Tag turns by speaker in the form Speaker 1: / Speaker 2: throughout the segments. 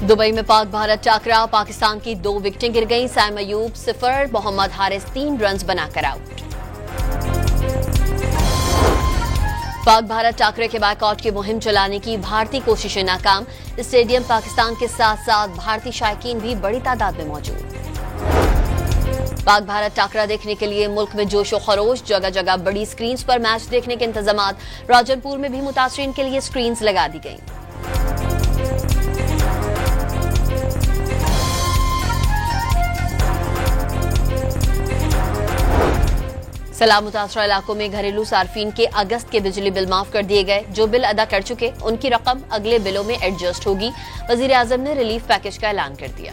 Speaker 1: Dubai में पाक भारत टाकरा, पाकिस्तान की 2 विकेटें गिर गईं। साइम अयूब 0, मोहम्मद हारिस 3 रन बनाकर आउट। पाक भारत टाकरे के बायकॉट की मुहिम चलाने की भारतीय कोशिशें नाकाम। स्टेडियम पाकिस्तान के साथ साथ भारतीय शायकीन भी बड़ी तादाद में मौजूद। पाक भारत टाकरा देखने के लिए मुल्क में जोशो खरोश, जगह जगह बड़ी स्क्रीन पर मैच देखने के इंतजाम। राजनपुर में भी मुतासरीन के लिए स्क्रीन लगा दी गई। सलाह मुतासरा इलाकों में घरेलू सार्फिन के अगस्त के बिजली बिल माफ कर दिए गए। जो बिल अदा कर चुके उनकी रकम अगले बिलों में एडजस्ट होगी। वजीर आजम ने रिलीफ पैकेज का ऐलान कर दिया।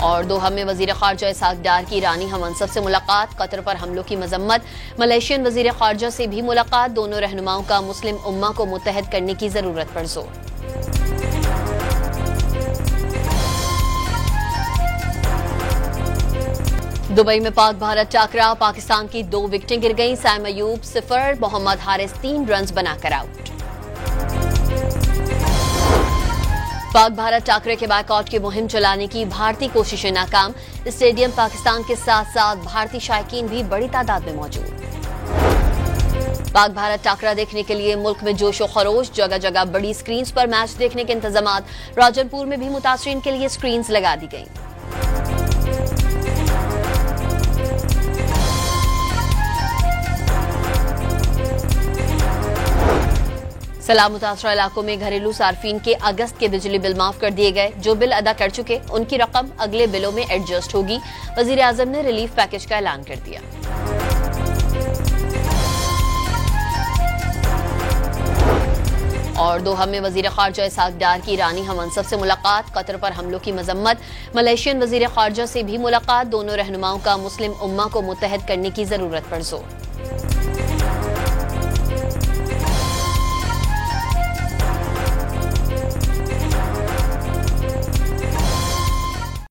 Speaker 1: और दोहा में वजीर खारजा इसहाक डार की ईरानी हममंसब से मुलाकात। कतर पर हमलों की मजम्मत। मलेशियन वजीर खारजा से भी मुलाकात। दोनों रहनुमाओं का मुस्लिम उम्मा को मुत्तहद करने की जरूरत पर जोर। दुबई में पाक भारत टाकरा, पाकिस्तान की 2 विकेटें गिर गईं। साइम अयूब 0, मोहम्मद हारिस 3 रन बनाकर आउट। पाक भारत टाकरे के बायकॉट की मुहिम चलाने की भारतीय कोशिशें नाकाम। स्टेडियम पाकिस्तान के साथ साथ भारतीय शायकीन भी बड़ी तादाद में मौजूद। पाक भारत टाकरा देखने के लिए मुल्क में जोशो खरोश, जगह जगह बड़ी स्क्रीन पर मैच देखने के इंतजाम। राजनपुर में भी मुतासरीन के लिए स्क्रीन लगा दी गई। सलाह मुतासरा इलाकों में घरेलू सार्फिन के अगस्त के बिजली बिल माफ कर दिए गए। जो बिल अदा कर चुके उनकी रकम अगले बिलों में एडजस्ट होगी। वजीर आजम ने रिलीफ पैकेज का ऐलान कर दिया। और दोहा में वजीर खारजा इसहाक डार की ईरानी हममंसब से मुलाकात। कतर पर हमलों की मजम्मत। मलेशियन वजीर खारजा से भी मुलाकात। दोनों रहनुमाओं का मुस्लिम उम्मा को मुत्तहद करने की जरूरत पर जोर।